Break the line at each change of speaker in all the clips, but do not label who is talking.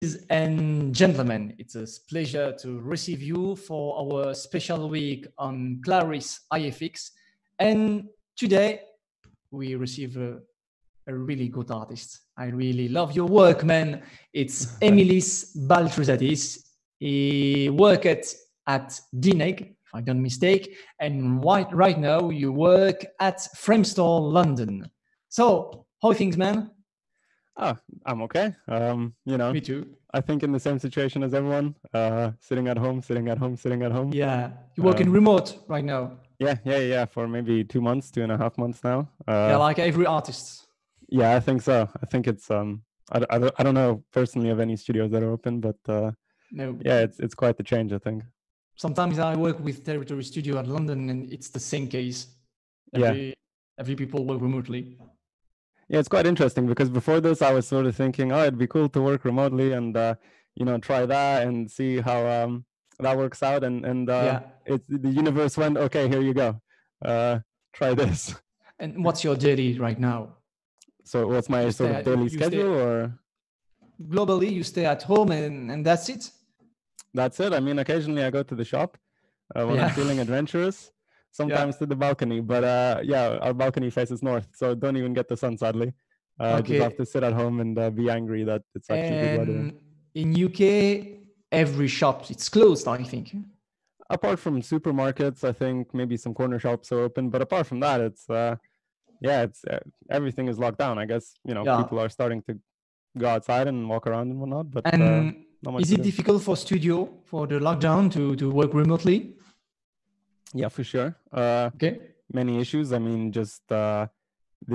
Ladies and gentlemen, it's a pleasure to receive you for our special week on Clarisse iFX. And today we receive a really good artist. I really love your work, man. It's Emilis Baltrusaitis. He worked at DNEG, if I don't mistake, and right now you work at Framestore, London. So, how are things, man?
Oh, I'm okay.
Me too.
I think in the same situation as everyone, sitting at home.
Yeah, you're working remote right now.
Yeah. For maybe 2 months, 2.5 months now.
Yeah, like every artist.
Yeah, I think so. I think it's I don't know personally of any studios that are open, but
No.
Yeah, it's quite the change, I think.
Sometimes I work with Territory Studio at London, and it's the same case. Every people work remotely.
Yeah, it's quite interesting because before this, I was sort of thinking, oh, it'd be cool to work remotely and try that and see how that works out. And it's the universe went, okay, here you go, try this.
And what's your daily right now?
So what's my sort of daily schedule, or
globally you stay at home and that's it?
That's it. I mean, occasionally I go to the shop when I'm feeling adventurous. Sometimes to the balcony, but our balcony faces north, so don't even get the sun, sadly. Just have to sit at home and be angry that it's actually good weather.
In UK, every shop, it's closed, I think.
Apart from supermarkets, I think maybe some corner shops are open, but apart from that, it's everything is locked down. I guess, people are starting to go outside and walk around and whatnot, but not much
is it difficult for studio, for the lockdown, to work remotely?
Yeah, for sure. Many issues. I mean, just the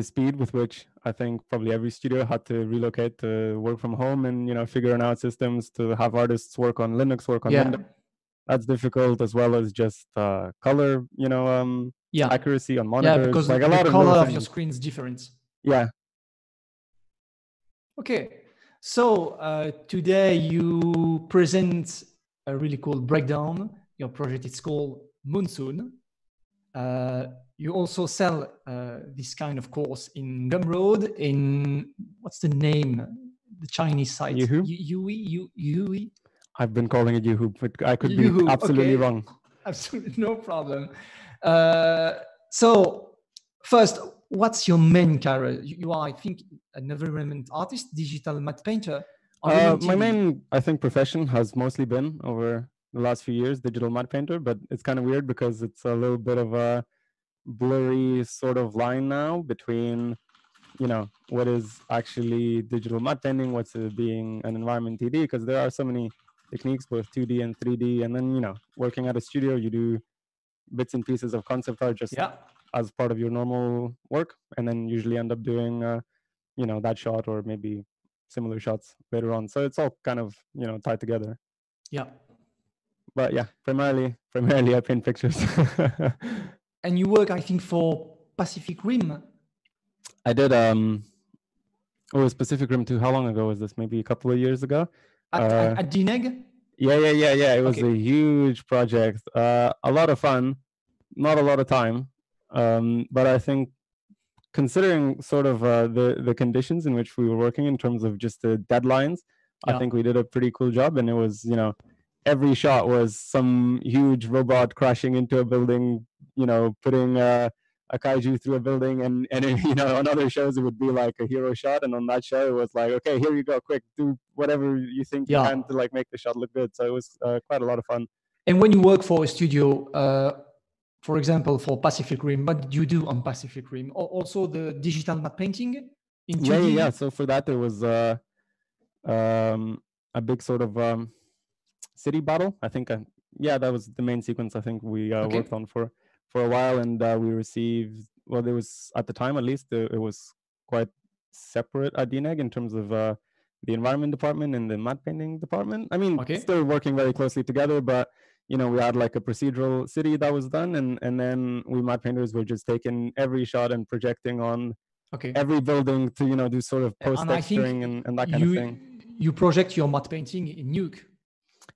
speed with which I think probably every studio had to relocate to work from home and, figuring out systems to have artists work on Linux, work on Windows. That's difficult, as well as just color, accuracy on monitors.
Yeah, because
like
the color of your screen is different.
Yeah.
Okay. So today you present a really cool breakdown. Your project is called Monsoon. You also sell this kind of course in Gumroad, in what's the name? The Chinese site. Yui.
I've been calling it Yahoo, but I could be absolutely wrong.
Absolutely no problem. So first, what's your main career? You are, I think, an environment artist, digital matte painter.
My main, I think, profession has mostly been over the last few years digital matte painter, but it's kind of weird because it's a little bit of a blurry sort of line now between what is actually digital matte painting, what's being an environment 2D, because there are so many techniques, both 2D and 3D, and then working at a studio, you do bits and pieces of concept art just as part of your normal work, and then usually end up doing that shot or maybe similar shots later on, so it's all kind of tied together. But yeah, primarily I paint pictures.
And you work, I think, for Pacific Rim.
I did Pacific Rim 2. How long ago was this? Maybe a couple of years ago.
At DNEG?
Yeah. It was a huge project. A lot of fun, not a lot of time. But I think considering sort of the conditions in which we were working in terms of just the deadlines, I think we did a pretty cool job. And it was, every shot was some huge robot crashing into a building, putting a kaiju through a building, and on other shows it would be like a hero shot, and on that show it was like, okay, here you go, quick, do whatever you think you can to like make the shot look good. So it was quite a lot of fun.
And when you work for a studio, for example, for Pacific Rim, what did you do on Pacific Rim? Also the digital matte painting in 2D?
Yeah. So for that there was a big sort of city battle. I think that was the main sequence I think we worked on for a while, and we received, well, there was, at the time at least, it was quite separate at DNEG in terms of the environment department and the matte painting department. I mean, still working very closely together, but we had like a procedural city that was done, and then we matte painters were just taking every shot and projecting on every building to do sort of post texturing and that kind of thing.
You project your matte painting in Nuke.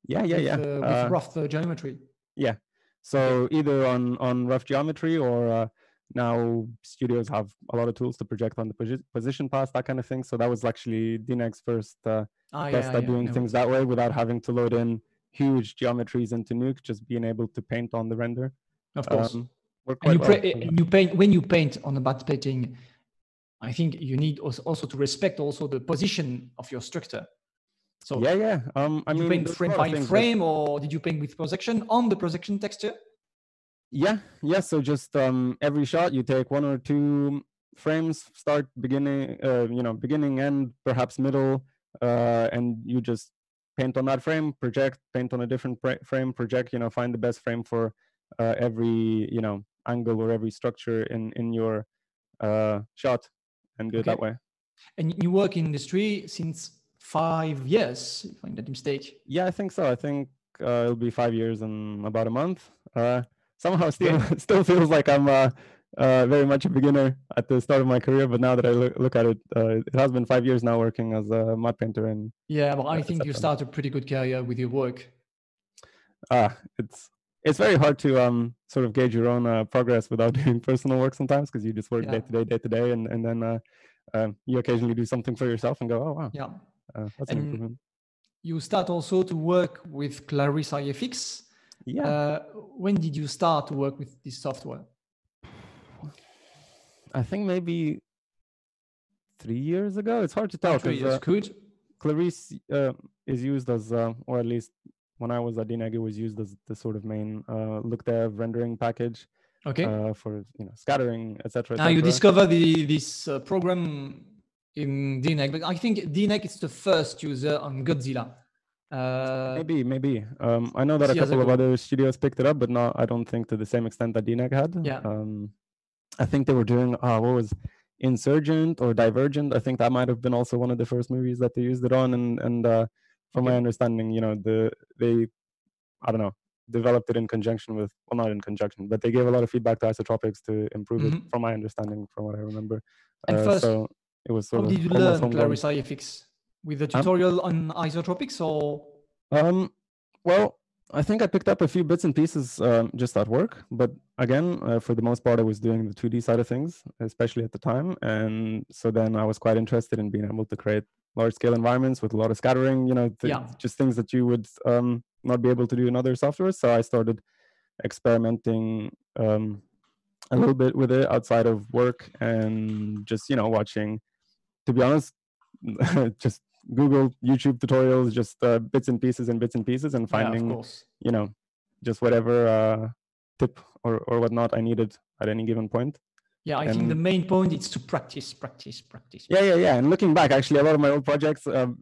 With
rough geometry.
So either on rough geometry or now studios have a lot of tools to project on the position path, that kind of thing. So that was actually DNEG's first test at doing things that way without having to load in huge geometries into Nuke, just being able to paint on the render.
Of course.
And
you paint when you paint on a bad painting. I think you need also to respect also the position of your structure. So
yeah.
I mean, you paint frame by frame, or did you paint with projection on the projection texture?
Yeah. So just every shot you take 1 or 2 frames, start, beginning, beginning, end, perhaps middle, and you just paint on that frame, project, paint on a different frame, project. Find the best frame for every angle or every structure in your shot, and do it that way. And
you work in industry since 5 years, if I'm not mistaken.
Yeah, I think so. I think it'll be 5 years in about a month. Somehow still feels like I'm very much a beginner at the start of my career, but now that I look at it, it has been 5 years now working as a mud painter. And
but I think you started a pretty good career with your work.
It's very hard to sort of gauge your own progress without doing personal work sometimes, because you just work day to day, and then you occasionally do something for yourself and go, oh wow, that's an improvement.
You start also to work with Clarisse iFX.
Yeah.
When did you start to work with this software?
I think maybe 3 years ago. It's hard to tell.
3 years, good.
Clarisse is used as, or at least when I was at DNEG, it was used as the sort of main look dev rendering package.
Okay.
For scattering, etc.
Now you discover this program in DNEG, but I think DNEG is the first user on Godzilla.
Maybe. I know that a couple of other studios picked it up, but I don't think to the same extent that DNEG had.
Yeah.
I think they were doing what was Insurgent or Divergent. I think that might have been also one of the first movies that they used it on. And from my understanding, they I don't know, developed it in conjunction with, well, not in conjunction, but they gave a lot of feedback to Isotropics to improve it, from my understanding, from what I remember.
And first,
so it was sort
how
of
did you learn Clarisse iFX? With a tutorial on Isotropics, or?
Well, I think I picked up a few bits and pieces just at work, but again, for the most part, I was doing the 2D side of things, especially at the time. And so then I was quite interested in being able to create large-scale environments with a lot of scattering, just things that you would not be able to do in other softwares. So I started experimenting a little bit with it outside of work, and just watching, to be honest, just Google, YouTube tutorials, just bits and pieces, and finding just whatever tip or whatnot I needed at any given point.
I think the main point is to practice.
Yeah. And looking back, actually, a lot of my old projects, are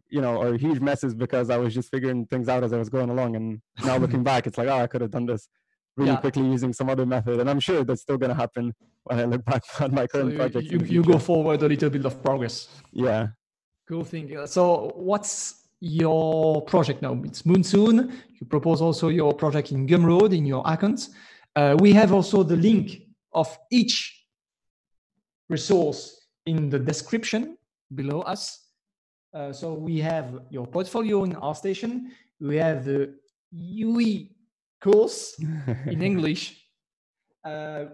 huge messes because I was just figuring things out as I was going along. And now looking back, it's like, I could have done this really quickly using some other method. And I'm sure that's still going to happen when I look back on my current project.
You go forward a little bit of progress.
Yeah.
Cool thing. So what's your project now? It's Monsoon. You propose also your project in Gumroad in your account. We have also the link of each resource in the description below us. So we have your portfolio in ArtStation. We have the UE course in English.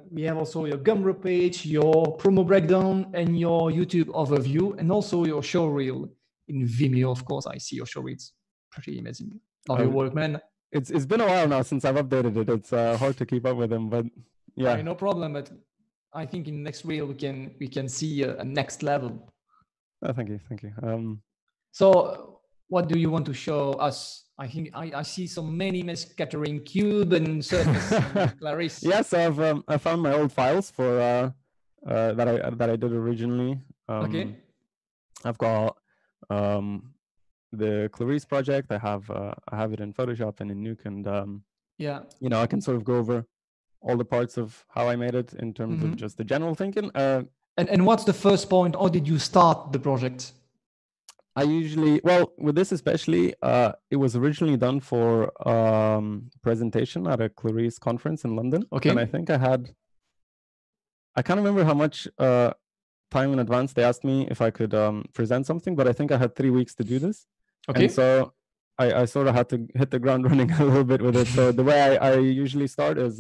We have also your Gumroad page, your promo breakdown, and your YouTube overview, and also your show reel in Vimeo. Of course, I see your show reel. It's pretty amazing. Love your work, man.
It's been a while now since I've updated it. It's hard to keep up with them, but yeah.
No problem. But I think in the next reel we can see a next level.
Oh, thank you.
So what do you want to show us? I think I see so many scattering cube and surface. Clarisse.
Yes, I found my old files for that I did originally.
Okay.
I've got the Clarisse project. I have it in Photoshop and in Nuke, and I can sort of go over all the parts of how I made it in terms of just the general thinking.
And what's the first point? How did you start the project?
I usually, with this especially, it was originally done for presentation at a Clarisse conference in London.
Okay.
And I think I can't remember how much time in advance they asked me if I could present something, but I think I had 3 weeks to do this.
Okay.
And so I sort of had to hit the ground running a little bit with it. So the way I usually start is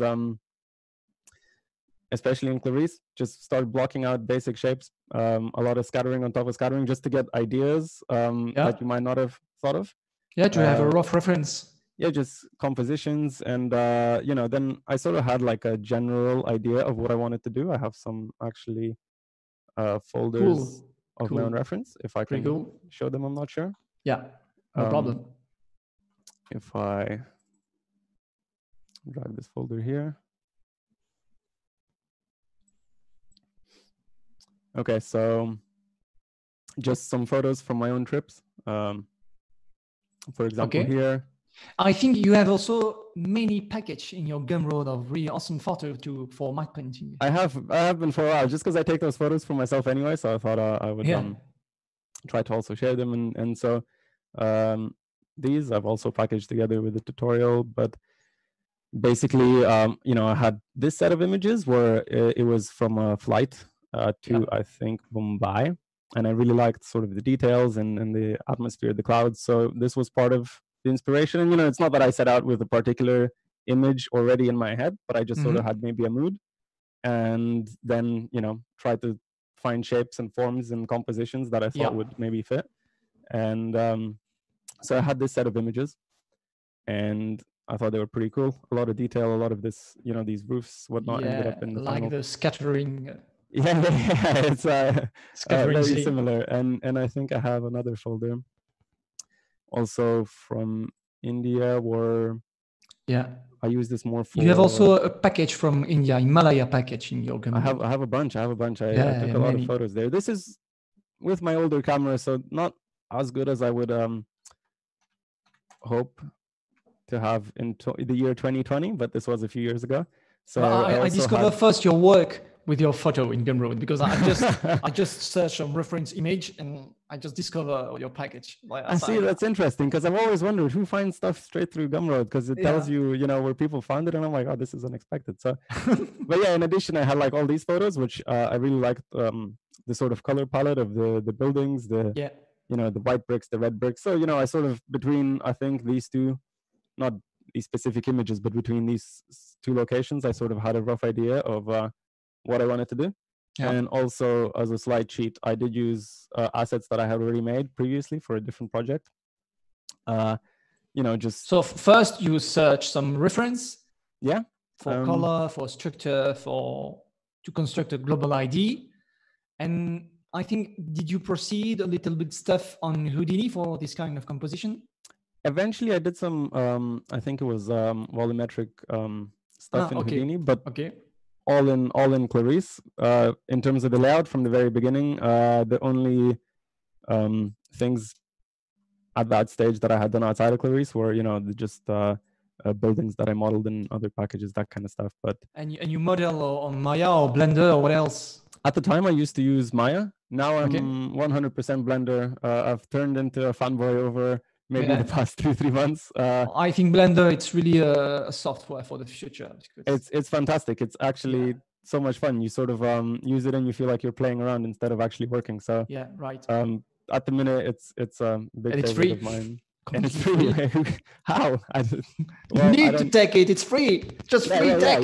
especially in Clarisse, just start blocking out basic shapes, a lot of scattering on top of scattering, just to get ideas that you might not have thought of.
Yeah, to have a rough reference.
Yeah, just compositions. And, you know, then I sort of had like a general idea of what I wanted to do. I have some actually folders of my own reference. If I can show them, I'm not sure.
Yeah, no problem.
If I drag this folder here. Okay, so just some photos from my own trips. For example, here.
I think you have also many packages in your Gumroad of really awesome photos for matte painting.
I have been for a while, just because I take those photos for myself anyway. So I thought I would try to also share them. And so these I've also packaged together with the tutorial. But basically, you know, I had this set of images where it was from a flight to, I think, Mumbai. And I really liked sort of the details and the atmosphere, the clouds. So this was part of the inspiration. And, you know, it's not that I set out with a particular image already in my head, but I just sort of had maybe a mood. And then, you know, try to find shapes and forms and compositions that I thought would maybe fit. And so I had this set of images. And I thought they were pretty cool. A lot of detail, a lot of this, you know, these roofs, whatnot, ended up in the
like
final.
the scattering.
Yeah, it's very similar. And I think I have another folder also from India where I use this more for.
You have also a package from India, Himalaya package in your Gumroad.
I have a bunch. I took a lot of photos there. This is with my older camera, so not as good as I would hope to have in the year 2020, but this was a few years ago. So
I discovered first your work with your photo in Gumroad, because I just searched some reference image and I just discovered your package.
I see, that's interesting, because I've always wondered who finds stuff straight through Gumroad, because it tells you, you know, where people found it, and I'm like, oh, this is unexpected. So, but yeah, in addition, I had like all these photos, which I really liked the sort of color palette of the buildings, you know, the white bricks, the red bricks. So, you know, I sort of between, I think these two, not these specific images, but between these two locations, I sort of had a rough idea of what I wanted to do. And also as a slide sheet, I did use assets that I had already made previously for a different project. You know, just.
So first you search some reference. For color, for structure, to construct a global ID. And I think, did you proceed a little bit stuff on Houdini for this kind of composition?
Eventually I did some, I think it was volumetric stuff in Houdini, but all in Clarisse. In terms of the layout from the very beginning, the only things at that stage that I had done outside of Clarisse were, you know, just buildings that I modeled in other packages, that kind of stuff. But
and you model on Maya or Blender or what else?
At the time, I used to use Maya. Now I'm 100% Blender. I've turned into a fanboy over maybe the past 3 months.
I think Blender, it's really a software for the future.
It's fantastic. It's actually so much fun. You sort of use it and you feel like you're playing around instead of actually working. So at the minute, it's a big favorite of mine. And it's free. How?
You need to take it. It's free. Just free tech.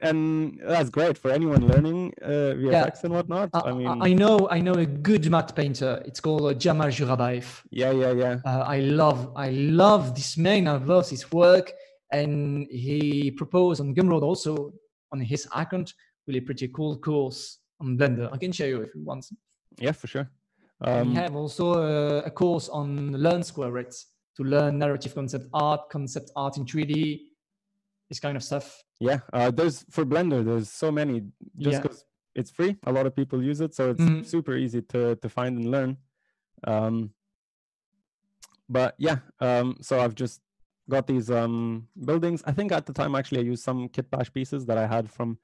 And that's great for anyone learning VFX and whatnot. I mean,
I know a good matte painter. It's called Jamal Jurabaev. I love this man. I love his work, and he proposed on Gumroad also on his account really pretty cool course on Blender. I can show you if you want.
Yeah, for sure.
We have also a course on Learn Square Root to learn narrative concept art in 3D, this kind of stuff.
Yeah, there's for Blender, there's so many, just because it's free. A lot of people use it, so it's super easy to find and learn. But yeah, so I've just got these buildings. I think at the time, actually, I used some kit bash pieces that I had from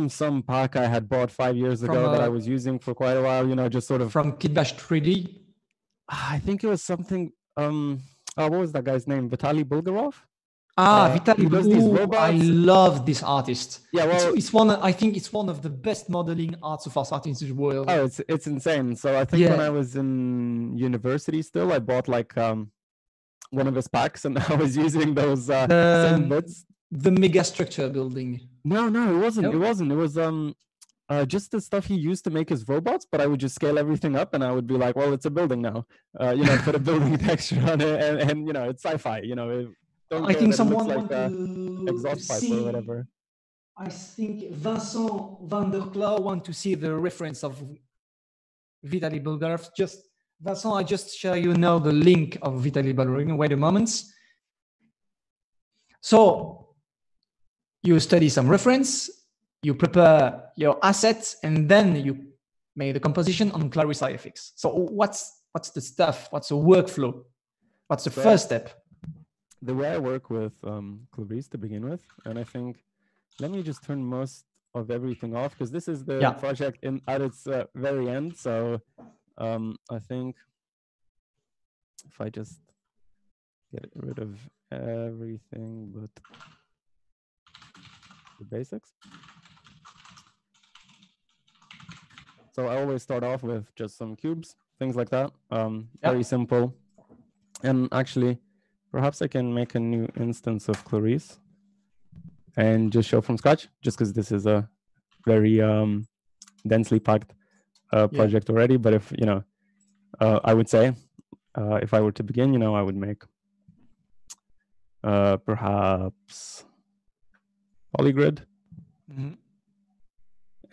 some pack I had bought 5 years ago that I was using for quite a while, you know, just sort of.
From Kitbash 3D?
I think it was something, what was that guy's name? Vitaly Bulgarov?
Vitaly
Bulgarov.
I love this artist.
Yeah, well,
I think it's one of the best modeling arts of artists in the world.
Oh, it's insane. So I think when I was in university still, I bought like one of his packs and I was using those same bits.
The mega structure building.
No, it wasn't.
No?
It wasn't. It was just the stuff he used to make his robots, but I would just scale everything up and I would be like, well, it's a building now. Put a building texture on it and it's sci-fi, don't
I
care
think
that it looks
someone
like
want to
exhaust pipe or
see.
whatever.
I think Vincent van der Klauw want to see the reference of Vitaly Bulgarov. Vincent, I just share you now the link of Vitaly Bulgarov. Wait a moment. So you study some reference, you prepare your assets, and then you make the composition on Clarisse iFX. So what's the stuff? What's the workflow? What's the first step?
The way I work with Clarisse to begin with, and I think, let me just turn most of everything off because this is the project at its very end. So I think if I just get rid of everything but the basics. So I always start off with just some cubes, things like that. Very simple. And actually, perhaps I can make a new instance of Clarisse and just show from scratch, just because this is a very densely packed project already. But if, I would say, if I were to begin, I would make perhaps polygrid.
Mm-hmm.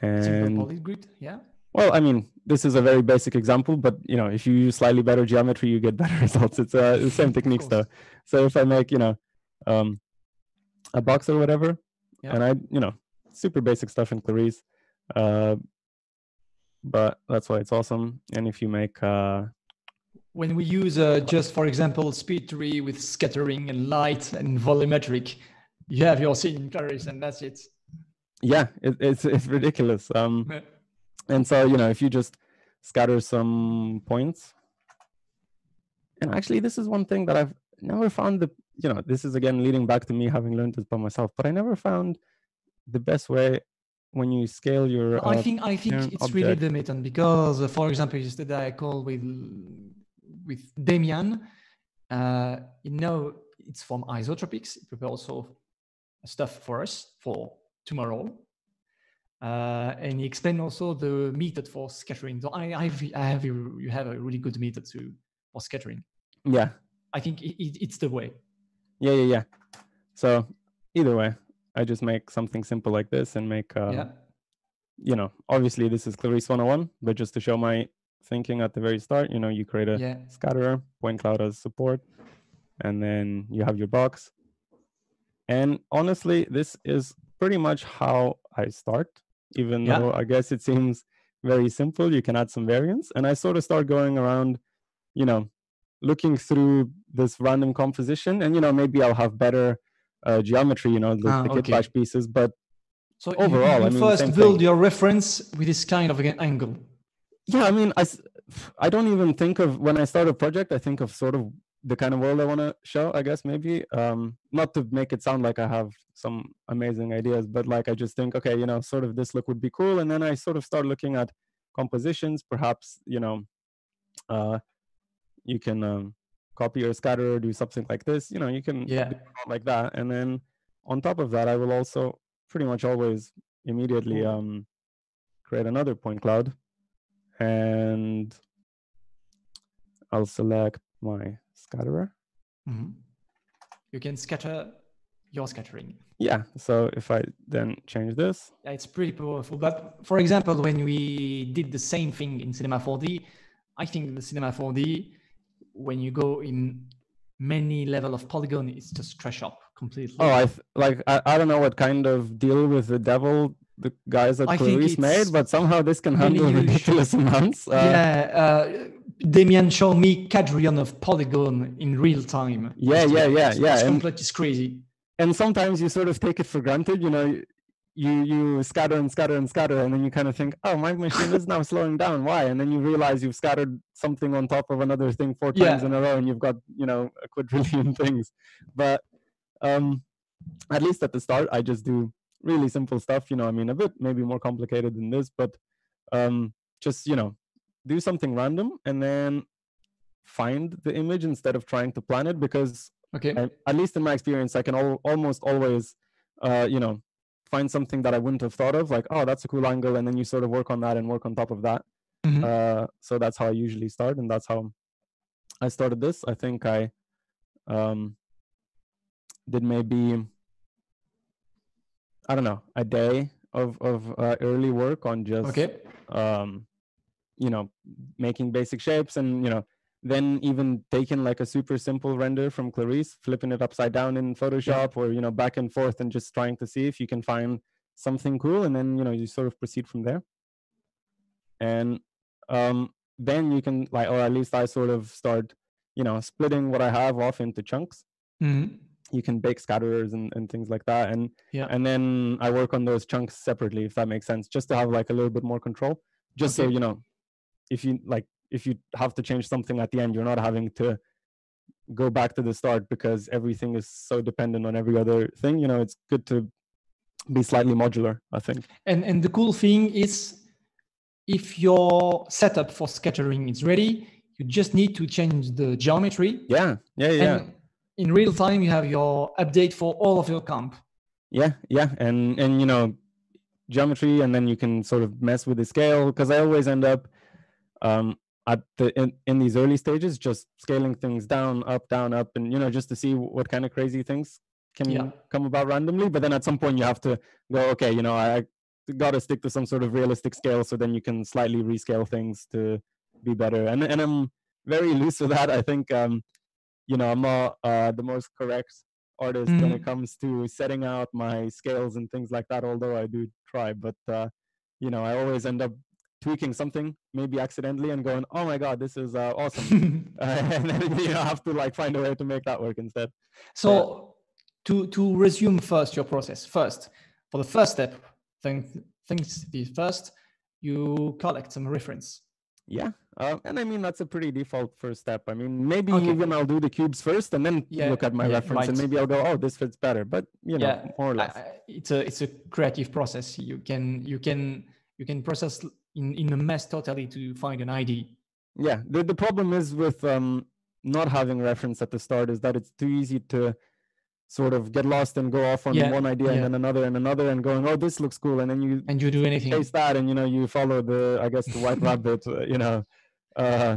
And
simple polygrid,
well, I mean, this is a very basic example, but if you use slightly better geometry, you get better results. It's the same techniques though. So if I make, a box or whatever, and I, super basic stuff in Clarisse, but that's why it's awesome. And if you make
when we use just, for example, speed tree with scattering and light and volumetric, you have your scene in Clarisse, and that's it.
Yeah, it's ridiculous. And so, if you just scatter some points, and actually this is one thing that I've never found this is again leading back to me having learned this by myself, but I never found the best way when you scale your
I think it's
object.
really the method, because for example, yesterday I called with Damian, it's from isotropics. It prepares also stuff for us for tomorrow. And he explained also the method for scattering. So you have a really good method for scattering.
Yeah,
I think it's the way.
Yeah. So either way, I just make something simple like this and make obviously this is Clarisse 101, but just to show my thinking at the very start, you create a scatterer, point cloud as support, and then you have your box. And honestly, this is pretty much how I start. Even though I guess it seems very simple, you can add some variants. And I sort of start going around, looking through this random composition, and maybe I'll have better geometry, the kit bash pieces. But
so
overall,
you first build your reference with this kind of an angle. Yeah,
I mean, I don't even think of, when I start a project, I think of sort of the kind of world I want to show, I guess, maybe. Not to make it sound like I have some amazing ideas, but like I just think, okay, sort of this look would be cool. And then I sort of start looking at compositions. Perhaps, you can copy your scatterer, do something like this. You can do like that. And then on top of that, I will also pretty much always immediately create another point cloud. And I'll select my scatterer.
Mm-hmm. You can scatter your scattering.
Yeah, so if I then change this.
Yeah, it's pretty powerful. But for example, when we did the same thing in Cinema 4D, I think the Cinema 4D, when you go in many level of polygon, it's just crash up completely.
Oh, I don't know what kind of deal with the devil the guys at Clarisse made, but somehow this can handle ridiculous amounts.
Damian showed me quadrillion of polygon in real time.
Yeah.
It's completely crazy.
And sometimes you sort of take it for granted, you scatter and scatter and scatter, and then you kind of think, oh, my machine is now slowing down. Why? And then you realize you've scattered something on top of another thing 4 times in a row, and you've got, a quadrillion things. But at least at the start, I just do really simple stuff, a bit maybe more complicated than this, but just, do something random and then find the image instead of trying to plan it, because at least in my experience, I can almost always, find something that I wouldn't have thought of, like, oh, that's a cool angle, and then you sort of work on that and work on top of that. So that's how I usually start, and that's how I started this. I think I did maybe, I don't know, a day of early work on just making basic shapes, and then even taking like a super simple render from Clarisse, flipping it upside down in Photoshop, or back and forth, and just trying to see if you can find something cool, and then you sort of proceed from there. And then you can, like, or at least I sort of start splitting what I have off into chunks. You can bake scatterers and things like that, and then I work on those chunks separately, if that makes sense, just to have like a little bit more control, just so if you have to change something at the end, you're not having to go back to the start, because everything is so dependent on every other thing. It's good to be slightly modular, I think.
And the cool thing is, if your setup for scattering is ready, you just need to change the geometry.
Yeah.
And in real time, you have your update for all of your comp.
Yeah. And geometry, and then you can sort of mess with the scale, because I always end up in these early stages just scaling things down, up, and just to see what kind of crazy things can come about randomly. But then at some point you have to go, okay, I got to stick to some sort of realistic scale, so then you can slightly rescale things to be better. And I'm very loose with that. I think I'm not the most correct artist when it comes to setting out my scales and things like that, although I do try. But I always end up tweaking something, maybe accidentally, and going, oh my god, this is awesome. And then I have to like find a way to make that work instead.
So to resume first your process, first, for the first step, things first, you collect some reference.
Yeah. And I mean, that's a pretty default first step. I mean, maybe even I'll do the cubes first and then look at my reference, and maybe I'll go, oh, this fits better. But more or less,
it's a creative process. You can process in a mess totally to find an idea.
Yeah. The problem is with not having reference at the start is that it's too easy to sort of get lost and go off on one idea and then another and going, oh, this looks cool, and then you
do anything,
chase that, and you follow the white rabbit.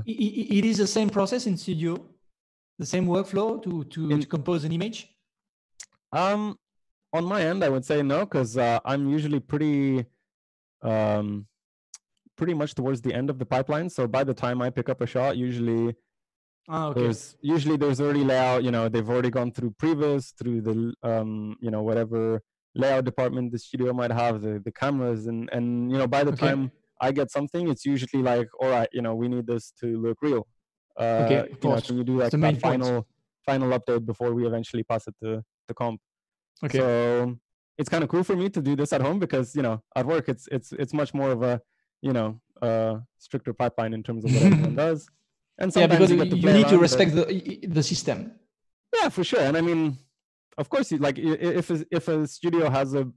It is the same process in studio, the same workflow to compose an image.
On my end, I would say no, because I'm usually pretty much towards the end of the pipeline. So by the time I pick up a shot, usually there's already layout. They've already gone through previs, through the whatever layout department the studio might have, the cameras, and by the time I get something, it's usually like, all right, we need this to look real. Can you do like that final update before we eventually pass it to the comp? So it's kind of cool for me to do this at home, because at work it's much more of a stricter pipeline in terms of what everyone does. And sometimes
because you need to respect the system.
Yeah, for sure. And I mean, of course, if a studio has a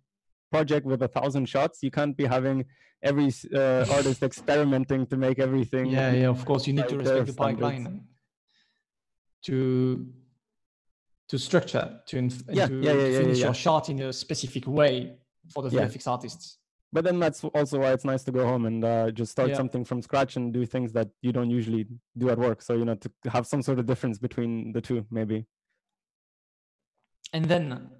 project with 1,000 shots, you can't be having every artist experimenting to make everything.
Yeah, of course, you need to respect the pipeline to structure to finish your shot in a specific way for the VFX artists.
But then that's also why it's nice to go home and just start something from scratch and do things that you don't usually do at work. So, to have some sort of difference between the two, maybe.
And then,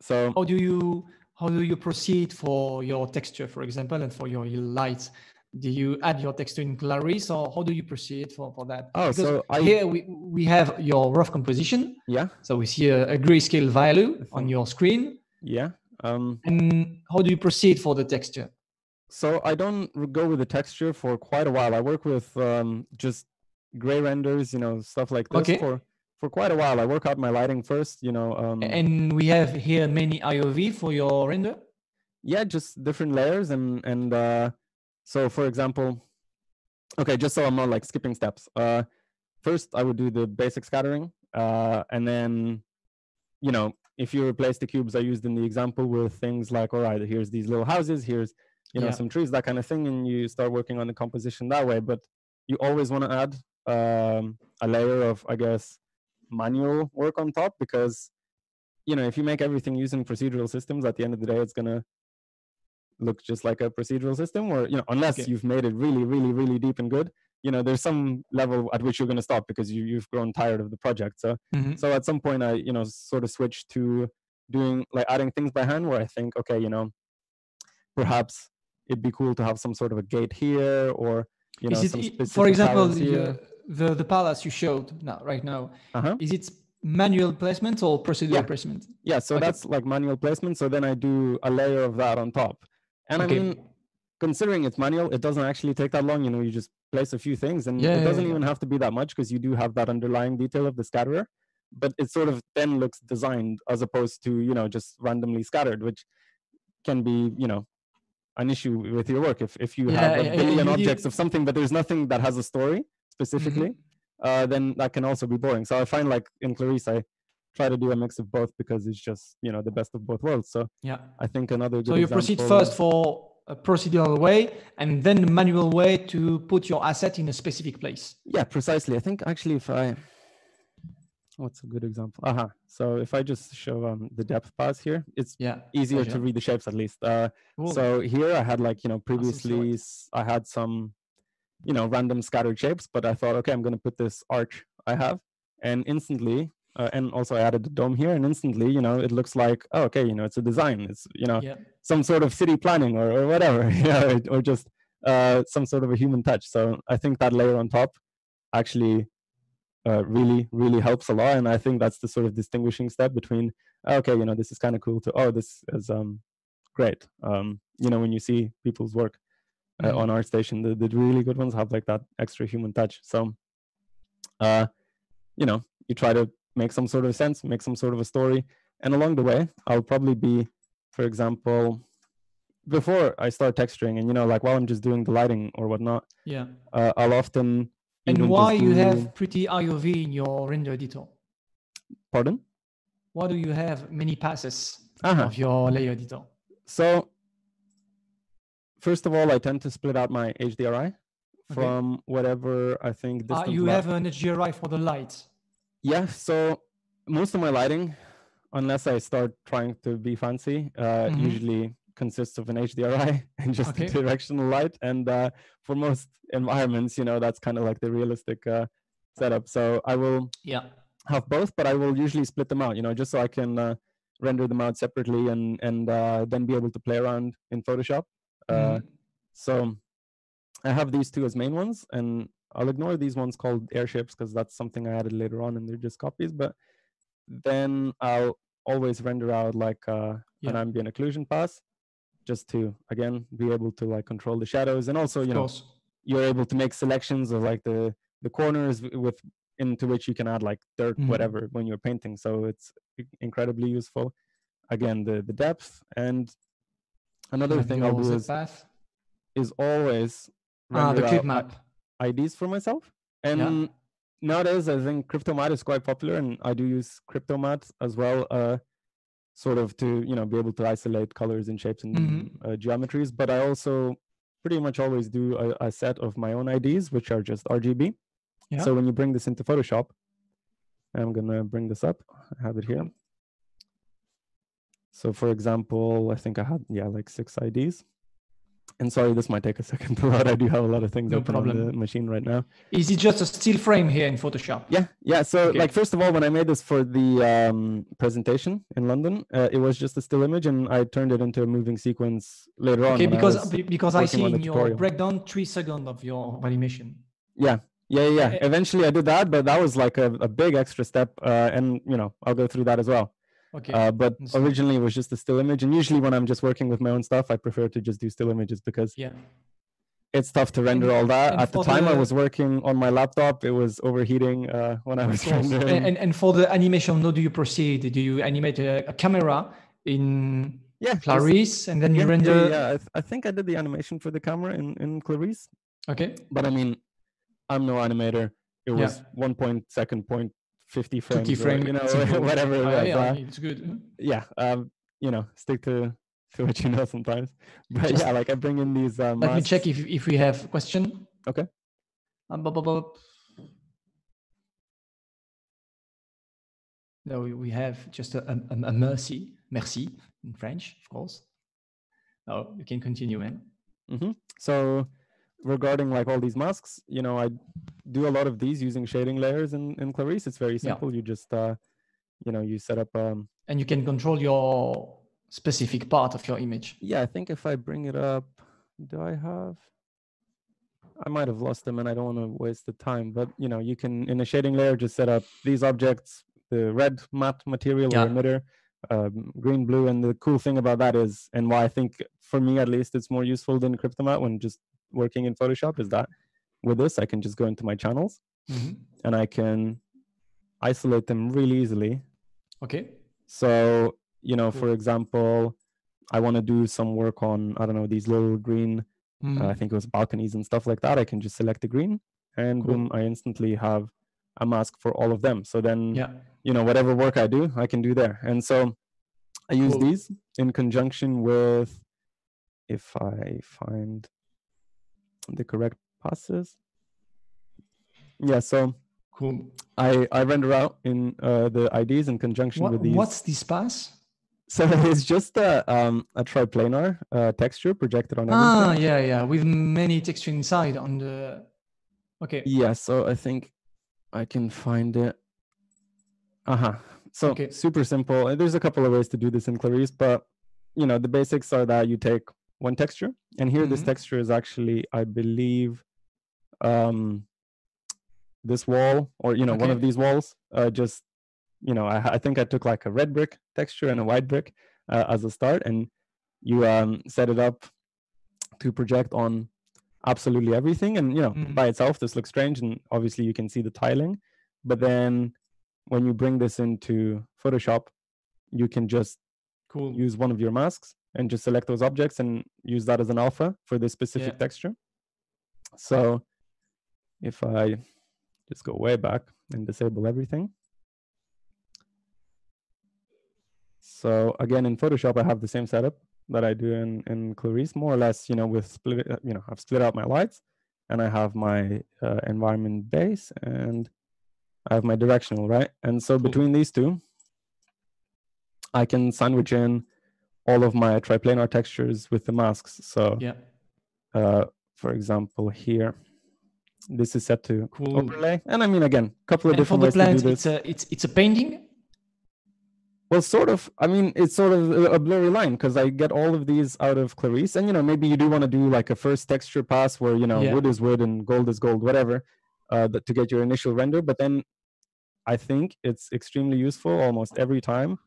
how do you proceed for your texture, for example, and for your lights? Do you add your texture in Clarisse, or how do you proceed for that? Here we have your rough composition.
Yeah.
So we see a grayscale value on your screen.
Yeah.
And how do you proceed for the texture?
So I don't go with the texture for quite a while. I work with just gray renders, stuff like this for quite a while. I work out my lighting first,
And we have here many IOV for your render?
Yeah, just different layers. And so, for example, just so I'm not like skipping steps. First, I would do the basic scattering. And then, if you replace the cubes I used in the example with things like, all right, here's these little houses, here's some trees, that kind of thing, and you start working on the composition that way. But you always want to add a layer of, I guess, manual work on top, because you know, if you make everything using procedural systems, at the end of the day, it's gonna look just like a procedural system, or, you know, unless you've made it really, really, really deep and good, you know, there's some level at which you're going to stop because you've grown tired of the project. So, so at some point I, you know, sort of switched to doing, like, adding things by hand, where I think, okay, you know, perhaps it'd be cool to have some sort of a gate here, or, you know, some specific,
for example,
here.
The palace you showed right now, is it manual placement or procedural placement?
Yeah, so that's like manual placement. So then I do a layer of that on top. And I mean, considering it's manual, it doesn't actually take that long. You know, you just place a few things, and it doesn't even have to be that much, because you do have that underlying detail of the scatterer. But it sort of then looks designed, as opposed to, you know, just randomly scattered, which can be, you know, an issue with your work. If you have a billion objects of something, but there's nothing that has a story specifically, then that can also be boring. So I find, like, in Clarisse, I try to do a mix of both, because it's just, you know, the best of both worlds. So I think another good
you proceed first for a procedural way, and then the manual way to put your asset in a specific place. Yeah,
precisely. I think actually, if I, what's a good example? So if I just show the depth pass here, it's easier to read the shapes, at least. So here I had, like, you know, previously I had some, you know, random scattered shapes, but I thought, okay, I'm going to put this arch I have, and instantly, and also I added the dome here, and instantly, you know, it looks like, oh, okay, you know, it's a design. It's, you know, some sort of city planning or whatever, or just some sort of a human touch. So I think that layer on top actually really, really helps a lot. And I think that's the sort of distinguishing step between, okay, you know, this is kind of cool, to, oh, this is great. You know, when you see people's work on ArtStation, the really good ones have, like, that extra human touch. So, you know, you try to make some sort of sense, make some sort of a story. And along the way, I'll probably be, for example, before I start texturing, and, you know, like, while I'm just doing the lighting or whatnot, I'll often.
And why you have pretty IOV in your render editor?
Pardon?
Why do you have many passes of your layer editor?
So, first of all, I tend to split out my HDRI from whatever I think.
You have an HDRI for the light.
Yeah, so most of my lighting, unless I start trying to be fancy, usually consists of an HDRI and just a directional light. And for most environments, you know, that's kind of like the realistic setup. So I will have both, but I will usually split them out, you know, just so I can render them out separately, and then be able to play around in Photoshop. So I have these two as main ones, and I'll ignore these ones called airships, because that's something I added later on and they're just copies. But then I'll always render out, like, an ambient occlusion pass, just to, again, be able to, like, control the shadows. And also, you know, you're able to make selections of, like, the corners into which you can add, like, dirt, whatever, when you're painting. So it's incredibly useful. Again, the depth. And another thing I'll do is always render
the clip map
IDs for myself. And nowadays, I think Cryptomat is quite popular, and I do use Cryptomat as well, sort of to, you know, be able to isolate colors and shapes and geometries. But I also pretty much always do a set of my own IDs, which are just RGB. So when you bring this into Photoshop, I'm going to bring this up. I have it here. So for example, I think I had, like 6 IDs. And sorry, this might take a second to load. I do have a lot of things open on the machine right now.
Is it just a still frame here in Photoshop?
Yeah. So like, first of all, when I made this for the presentation in London, it was just a still image, and I turned it into a moving sequence later on.
Okay, because I see in your breakdown 3 seconds of your animation.
Yeah. Eventually I did that, but that was like a big extra step. And, you know, I'll go through that as well.
Okay.
But originally it was just a still image, and usually when I'm just working with my own stuff, I prefer to just do still images, because it's tough to render all that. At the time I was working on my laptop, it was overheating when I was rendering.
And for the animation, how do you proceed? Do you animate a camera in Clarisse, and then you render?
Yeah, I think I did the animation for the camera in Clarisse.
Okay.
But I mean, I'm no animator. It was 1.2.50 frames,
50 frames,
you know, whatever it was.
It's good.
Yeah, you know, stick to what you know sometimes. But like I bring in these
Let me check if we have a question.
Okay.
No, we have just a merci in French, of course. Oh, you can continue, man.
So regarding like all these masks, you know, I do a lot of these using shading layers in Clarisse. It's very simple. You just, you know, you set up.
And you can control your specific part of your image.
Yeah, I think if I bring it up, I might have lost them and I don't want to waste the time, but you know, you can in a shading layer just set up these objects, the red matte material or emitter, green, blue. And the cool thing about that is, and why I think for me at least it's more useful than Cryptomatte when just working in Photoshop, is that with this I can just go into my channels and I can isolate them really easily.
Okay.
So, you know, for example, I want to do some work on, I don't know, these little green, I think it was balconies and stuff like that. I can just select the green and boom, I instantly have a mask for all of them. So then, you know, whatever work I do, I can do there. And so I use these in conjunction with, if I find the correct passes. Yeah, so I render out in the IDs in conjunction with these.
What's this pass?
So it's just a triplanar texture projected on everything.
Yeah, with many texture inside on the. Okay.
Yeah, so I think I can find it. So super simple. There's a couple of ways to do this in Clarisse, but you know the basics are that you take one texture, and here this texture is actually, I believe, this wall, or you know, one of these walls. Just you know, I think I took like a red brick texture and a white brick as a start, and you set it up to project on absolutely everything. And you know, by itself this looks strange, and obviously you can see the tiling, but then when you bring this into Photoshop, you can just use one of your masks and just select those objects and use that as an alpha for this specific texture. So if I just go way back and disable everything. So again, in Photoshop, I have the same setup that I do in Clarisse, more or less, you know, with split, you know, I've split out my lights and I have my environment base and I have my directional, right? And so between these two, I can sandwich in all of my triplanar textures with the masks. So for example, here, this is set to overlay. And I mean, again, a couple of different ways to do this.
It's a painting?
Well, sort of. I mean, it's sort of a blurry line because I get all of these out of Clarisse. And, you know, maybe you do want to do like a first texture pass where, you know, wood is wood and gold is gold, whatever, to get your initial render. But then I think it's extremely useful almost every time,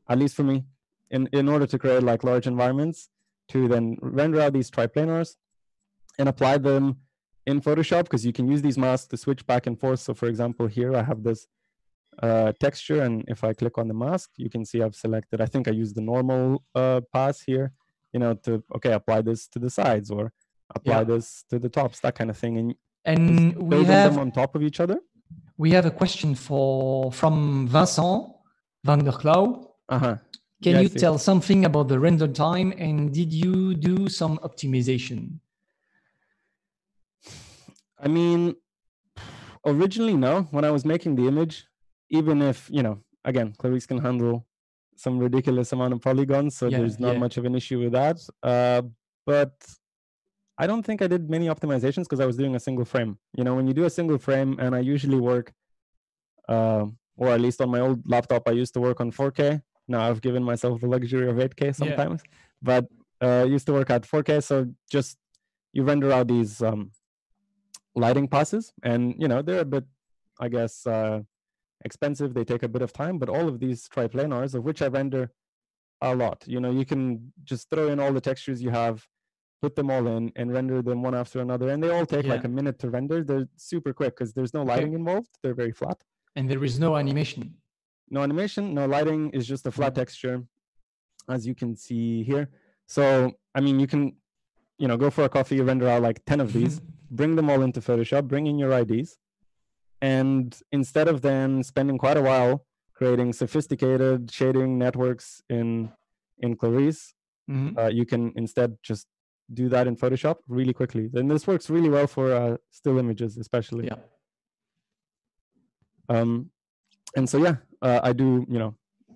at least for me, in order to create like large environments, to then render out these triplanars and apply them in Photoshop, because you can use these masks to switch back and forth. So for example, here I have this texture, and if I click on the mask, you can see I've selected, I think I use the normal pass here, you know, to apply this to the sides or apply this to the tops, that kind of thing, and we have them on top of each other.
We have a question from Vincent van der Klauw. Can you tell something about the render time, and did you do some optimization?
I mean, originally, no. When I was making the image, even if, you know, again, Clarisse can handle some ridiculous amount of polygons, so there's not much of an issue with that. But I don't think I did many optimizations because I was doing a single frame. You know, when you do a single frame, and I usually work, or at least on my old laptop, I used to work on 4K. Now I've given myself the luxury of 8K sometimes, but I used to work at 4K. So just you render out these lighting passes, and you know, they're a bit, I guess, expensive. They take a bit of time, but all of these triplanars, of which I render a lot, you know, you can just throw in all the textures you have, put them all in and render them one after another, and they all take like a minute to render. They're super quick because there's no lighting involved. They're very flat,
and there is no animation.
No animation, no lighting, is just a flat texture, as you can see here. So I mean, you can, you know, go for a coffee, render out like 10 of these, bring them all into Photoshop, bring in your IDs, and instead of then spending quite a while creating sophisticated shading networks in Clarisse, you can instead just do that in Photoshop really quickly. And this works really well for still images, especially. And so, yeah, I do,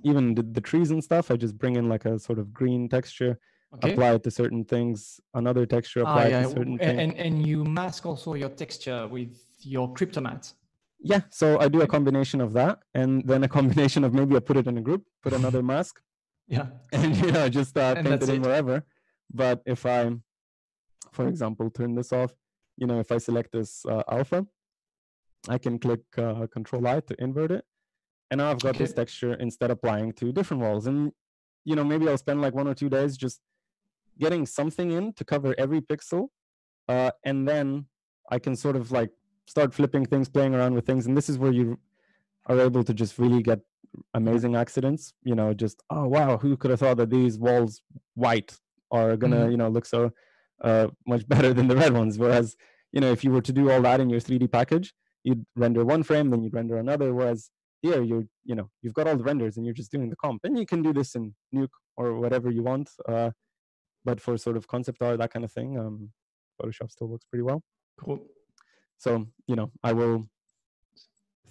even the trees and stuff, I just bring in like a sort of green texture, apply it to certain things, another texture, apply it to certain things.
And you mask also your texture with your cryptomat.
Yeah, so I do a combination of that, and then a combination of maybe I put it in a group, put another mask, and just paint it in wherever. But if I, for example, turn this off, if I select this alpha, I can click Control I to invert it, and now I've got this texture instead applying to different walls. And maybe I'll spend like 1 or 2 days just getting something in to cover every pixel, and then I can sort of like start flipping things, playing around with things. And this is where you are able to just really get amazing accidents. Just, oh wow, who could have thought that these walls white are gonna look so much better than the red ones. Whereas if you were to do all that in your 3D package, you'd render one frame, then you'd render another. Whereas here you've got all the renders and you're just doing the comp. And you can do this in Nuke or whatever you want, but for sort of concept art, that kind of thing, Photoshop still works pretty well.
Cool.
So, I will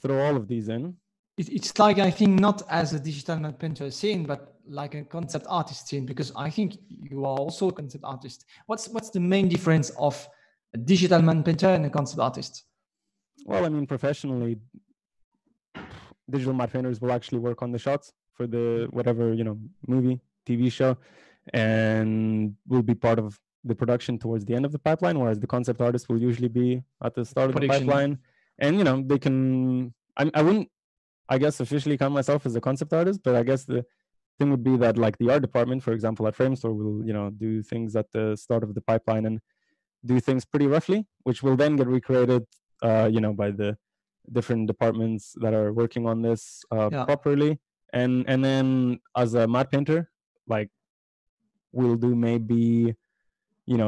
throw all of these in.
It's like, I think, not as a digital matte painter scene, but like a concept artist scene, because I think you are also a concept artist. What's the main difference of a digital matte painter and a concept artist?
Well, I mean, professionally, digital matte painters will actually work on the shots for the whatever, movie, TV show, and will be part of the production towards the end of the pipeline, whereas the concept artist will usually be at the start of the pipeline. And they can, I wouldn't, I guess, officially count myself as a concept artist, but I guess the thing would be that like the art department, for example, at Framestore will do things at the start of the pipeline and do things pretty roughly, which will then get recreated by the different departments that are working on this properly. And then as a matte painter, like, we'll do maybe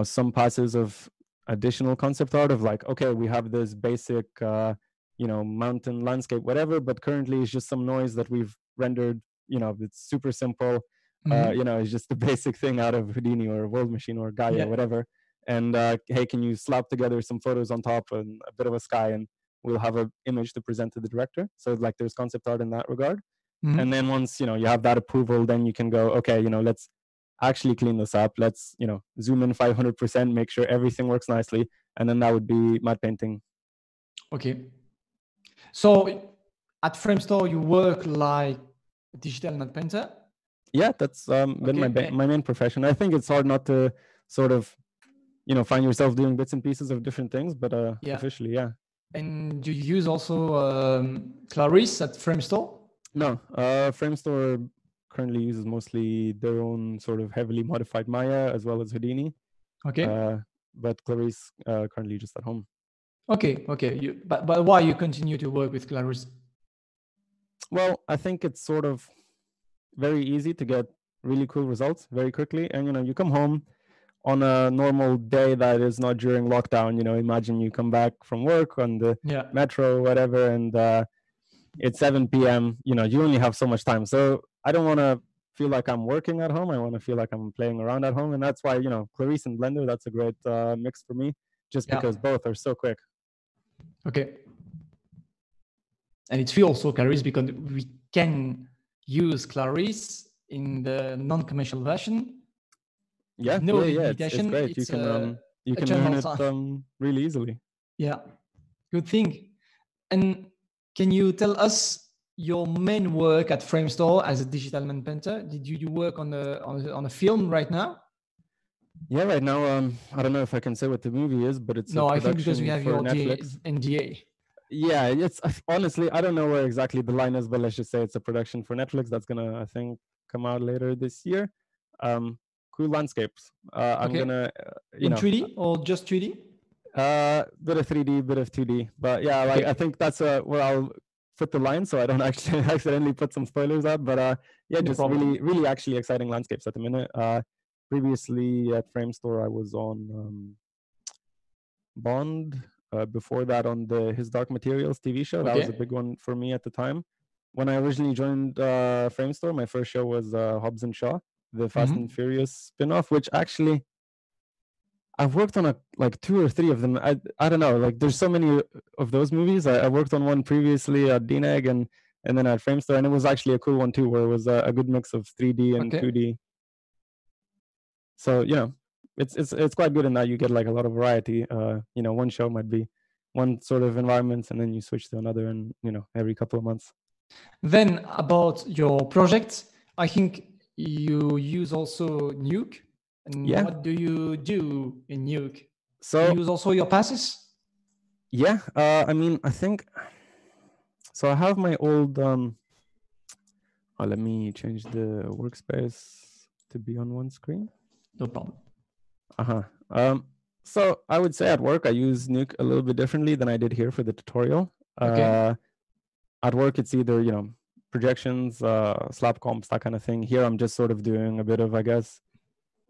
some passes of additional concept art of like, okay, we have this basic mountain landscape, whatever, but currently it's just some noise that we've rendered, it's super simple. It's just a basic thing out of Houdini or World Machine or Gaia, whatever. And hey, can you slap together some photos on top and a bit of a sky, and we'll have an image to present to the director. So like there's concept art in that regard. And then once you have that approval, then you can go, okay, let's actually clean this up. Let's zoom in 500%, make sure everything works nicely, and then that would be matte painting.
Okay. So at Framestore, you work like a digital matte painter?
Yeah, that's been my main profession. I think it's hard not to sort of find yourself doing bits and pieces of different things, but officially, yeah.
And do you use also Clarisse at Framestore?
No, Framestore currently uses mostly their own sort of heavily modified Maya as well as Houdini.
Okay.
But Clarisse currently just at home.
Okay. But why you continue to work with Clarisse?
Well, I think it's sort of very easy to get really cool results very quickly. And, you come home on a normal day that is not during lockdown. Imagine you come back from work on the metro or whatever, and it's 7 p.m. You only have so much time. So I don't want to feel like I'm working at home. I want to feel like I'm playing around at home. And that's why, Clarisse and Blender, that's a great mix for me, just because both are so quick.
Okay. And it's free also, Clarisse, because we can use Clarisse in the non-commercial version.
Yeah,
no
limitation. It's great. You can learn it really easily.
Yeah, good thing. And can you tell us your main work at Framestore as a digital matte painter? Did you work on a film right now?
Yeah, right now, I don't know if I can say what the movie is, but it's
I think because we have your NDA.
Yeah, it's honestly, I don't know where exactly the line is, but let's just say it's a production for Netflix that's gonna, I think, come out later this year. Cool landscapes. I'm gonna
in 3D or just 2D?
Bit of 3D, bit of 2D, but yeah, like I think that's where I'll put the line, so I don't actually accidentally put some spoilers out. But yeah, just really actually exciting landscapes at the minute. Previously at Framestore, I was on Bond. Before that, on His Dark Materials TV show. That was a big one for me at the time. When I originally joined Framestore, my first show was Hobbs and Shaw, the Fast and Furious spin-off, which actually I've worked on like 2 or 3 of them. I don't know, like there's so many of those movies. I worked on one previously at DNEG, and and then I had Framestore, and it was actually a cool one too, where it was a good mix of 3D and 2D. So it's quite good in that you get like a lot of variety. One show might be one sort of environment, and then you switch to another, and every couple of months.
Then about your project, I think you use also Nuke. And what do you do in Nuke? So you use also your passes?
Yeah, I think so. I have my old. Let me change the workspace to be on one screen.
No problem.
So I would say at work I use Nuke a little bit differently than I did here for the tutorial. At work it's either projections, slap comps, that kind of thing. Here I'm just sort of doing a bit of, I guess,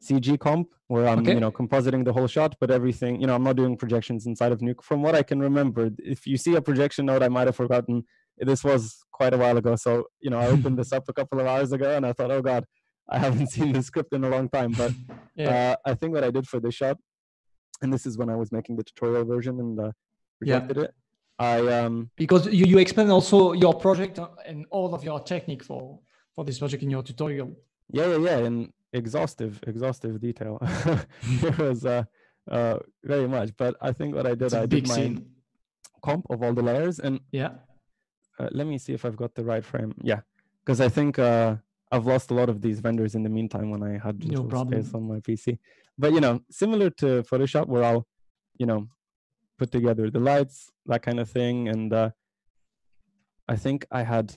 CG comp, where I'm compositing the whole shot, but everything, I'm not doing projections inside of Nuke. From what I can remember, if you see a projection node, I might have forgotten. This was quite a while ago, so I opened this up a couple of hours ago, and I thought, oh god, I haven't seen the script in a long time. But I think what I did for this shot, and this is when I was making the tutorial version and projected it.
Because you explain also your project and all of your technique for this project in your tutorial.
In exhaustive detail. It was very much. But I think what I did, I did my comp of all the layers, and let me see if I've got the right frame. Because I think I've lost a lot of these vendors in the meantime when I had space on my PC. But similar to Photoshop, where I'll put together the lights, that kind of thing. And I think I had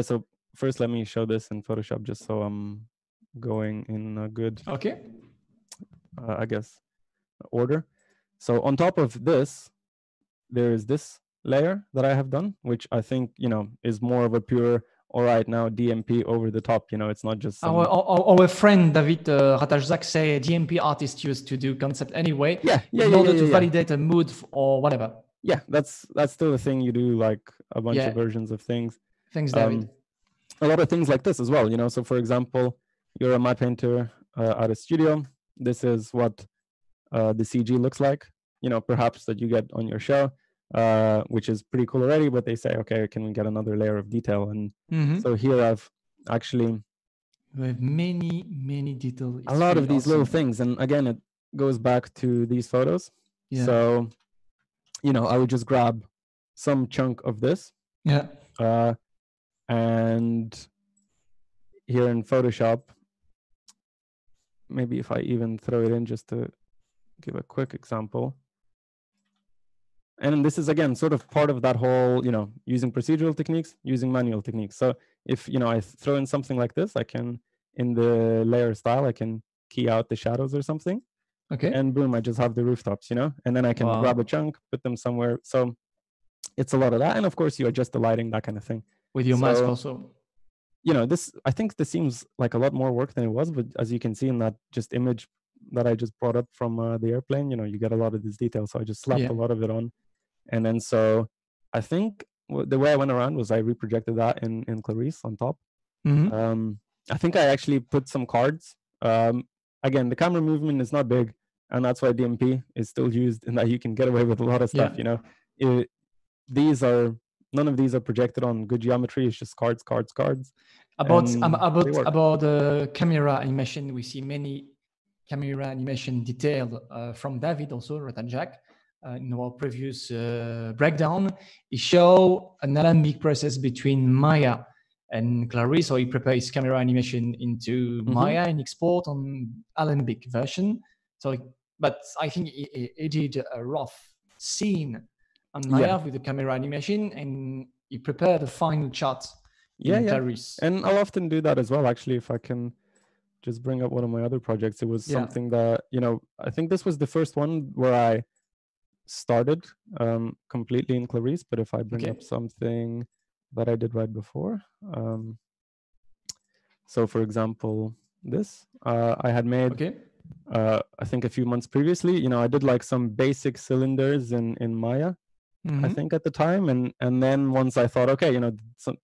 so first let me show this in Photoshop just so I'm going in a good I guess order. So on top of this, there is this layer that I have done, which I think is more of a pure now DMP over the top. It's not just
our friend David Ratajzak say DMP artists used to do concept anyway in order to validate a mood or whatever.
That's still a thing you do, like a bunch of versions of things.
Thanks, David.
A lot of things like this as well, so for example, you're a matte painter at a studio. This is what the CG looks like, perhaps that you get on your show, which is pretty cool already, but they say, okay, can we get another layer of detail? And so here I've actually
with many details.
A lot of these little things. And again, it goes back to these photos. So, I would just grab some chunk of this. And here in Photoshop, maybe if I even throw it in just to give a quick example. And this is, again, sort of part of that whole, using procedural techniques, using manual techniques. So if, I throw in something like this, I can, in the layer style, I can key out the shadows or something. And boom, I just have the rooftops, and then I can grab a chunk, put them somewhere. So it's a lot of that. And of course, you adjust the lighting, that kind of thing.
With your mask also.
I think this seems like a lot more work than it was, but as you can see in that just image that I just brought up from the airplane, you get a lot of this detail. So I just slapped a lot of it on. And then so I think the way I went around was I reprojected that in Clarisse on top. I think I actually put some cards. Again, the camera movement is not big, and that's why DMP is still used, in that you can get away with a lot of stuff. None of these are projected on good geometry. It's just cards.
About the camera animation, we see many camera animation detailed from David, also Ratajzak. In our previous breakdown, he showed an alembic process between Maya and Clarisse. So he prepares camera animation into Maya and export on alembic version. So, but I think he did a rough scene on Maya with the camera animation, and he prepared the final shot in Clarisse.
And I'll often do that as well, actually. If I can just bring up one of my other projects, it was something that, I think this was the first one where I started completely in Clarisse. But if I bring up something that I did right before, so for example, this I had made I think a few months previously. I did like some basic cylinders in Maya, I think at the time, and then once I thought, okay,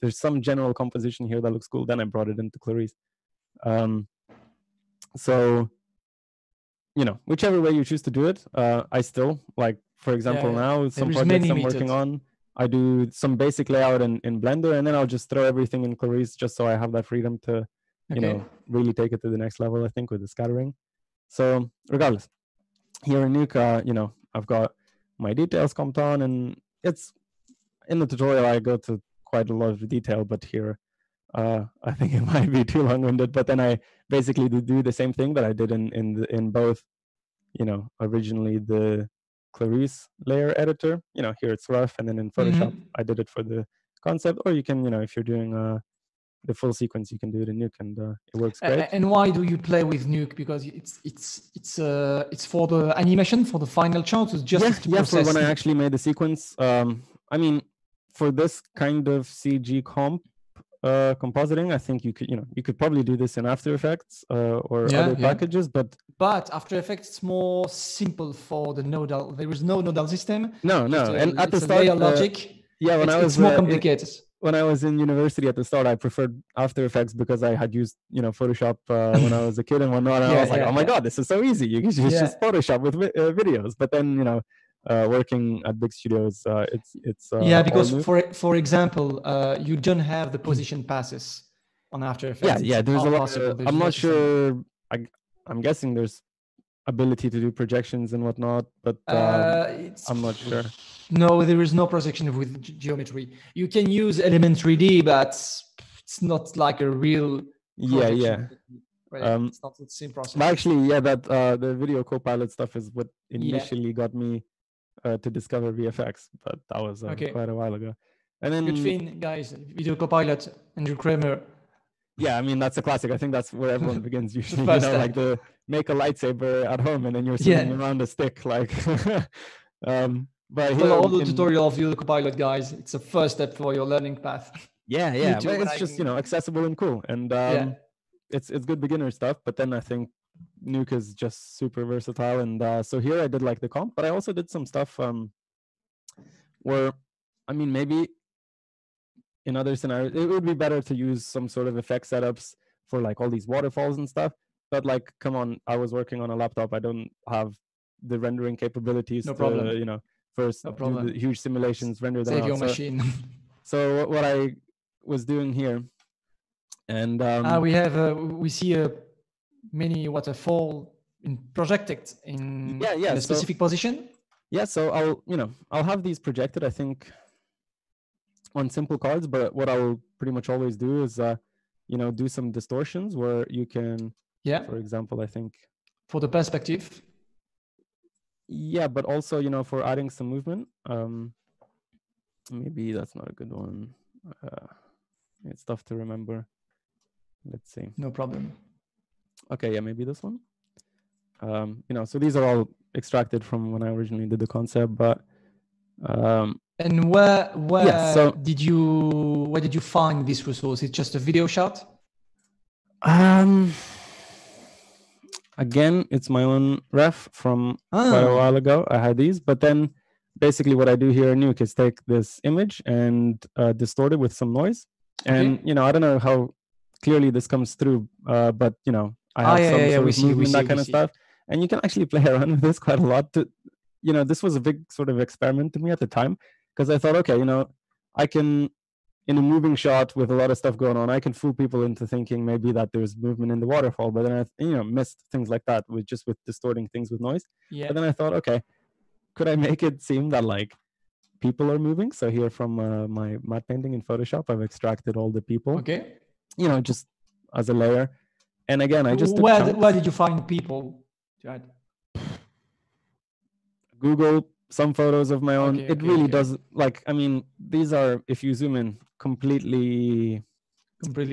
there's some general composition here that looks cool, then I brought it into Clarisse. So whichever way you choose to do it, I still, like, for example, now some projects I'm working on, I do some basic layout in Blender, and then I'll just throw everything in Clarisse just so I have that freedom to, you know, really take it to the next level, I think, with the scattering. So regardless, here in Nuke, you know, I've got my details comped on, and it's in the tutorial I go to quite a lot of detail, but here I think it might be too long-winded. But then I basically do the same thing that I did in both, you know, originally the Clarisse layer editor. You know, here it's rough, and then in Photoshop I did it for the concept. Or you can, you know, if you're doing the full sequence, you can do it in Nuke, and it works great.
And why do you play with Nuke? Because it's for the animation, for the final shot, it's just to process.
For when I actually made the sequence. I mean, for this kind of CG compositing, I think you could probably do this in After Effects or other packages, but
After Effects is more simple for the nodal. There is no nodal system.
No, and at the start,
layer logic.
It's
more complicated.
When I was in university at the start, I preferred After Effects because I had used, you know, Photoshop when I was a kid and whatnot. And I was like, oh my God, this is so easy. You can just Photoshop with videos. But then, you know, working at big studios, it's
because for example, you don't have the position passes on After Effects.
There's a lot. I'm not sure. I'm guessing there's ability to do projections and whatnot, but I'm not sure.
No, there is no projection with geometry. You can use Element 3D, but it's not like a real projection. Right? It's not the same process.
But actually, that the video copilot stuff is what initially got me to discover VFX, but that was quite a while ago. And then,
good thing, guys, video copilot, Andrew Kramer.
Yeah, I mean, that's a classic. I think that's where everyone begins usually. You know, like the make a lightsaber at home, and then you're swinging around a stick, like. But here,
all the tutorial of video copilot, guys, it's a first step for your learning path.
Yeah, but it's just, you know, accessible and cool, and it's good beginner stuff. But then I think Nuke is just super versatile, and so here I did like the comp, but I also did some stuff where, I mean, maybe in other scenarios it would be better to use some sort of effect setups for like all these waterfalls and stuff. But like, come on, I was working on a laptop. I don't have the rendering capabilities to, you know, first do the huge simulations, render them out.
Save your machine.
So what I was doing here, and
we see a mini waterfall projected in a specific position.
Yeah, so I'll have these projected, I think, on simple cards. But what I'll pretty much always do is do some distortions where you can, for example, I think
for the perspective.
Yeah, but also, you know, for adding some movement. Maybe that's not a good one. It's tough to remember. Let's see.
No problem.
Okay, yeah, maybe this one. You know, so these are all extracted from when I originally did the concept, but
and where did you find this resource? It's just a video shot?
Again, it's my own ref from quite a while ago. I had these, but then basically what I do here in Nuke is take this image and distort it with some noise. And, you know, I don't know how clearly this comes through, but, you know, I have some sort of movement, that kind of stuff. And you can actually play around with this quite a lot. You know, this was a big sort of experiment to me at the time, because I thought, okay, you know, I can, in a moving shot with a lot of stuff going on, I can fool people into thinking maybe that there's movement in the waterfall, but then I, missed things like that with distorting things with noise.
Yeah.
But then I thought, okay, could I make it seem that like people are moving? So here from my matte painting in Photoshop, I've extracted all the people.
Okay.
You know, just as a layer. And again, I just
where did you find people?
Google some photos of my own. It really does, like, I mean, these are, if you zoom in, completely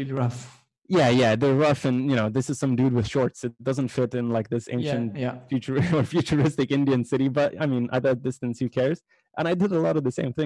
rough.
Yeah, they're rough, and you know, this is some dude with shorts. It doesn't fit in like this ancient futuristic Indian city, but I mean, at that distance, who cares? And I did a lot of the same thing.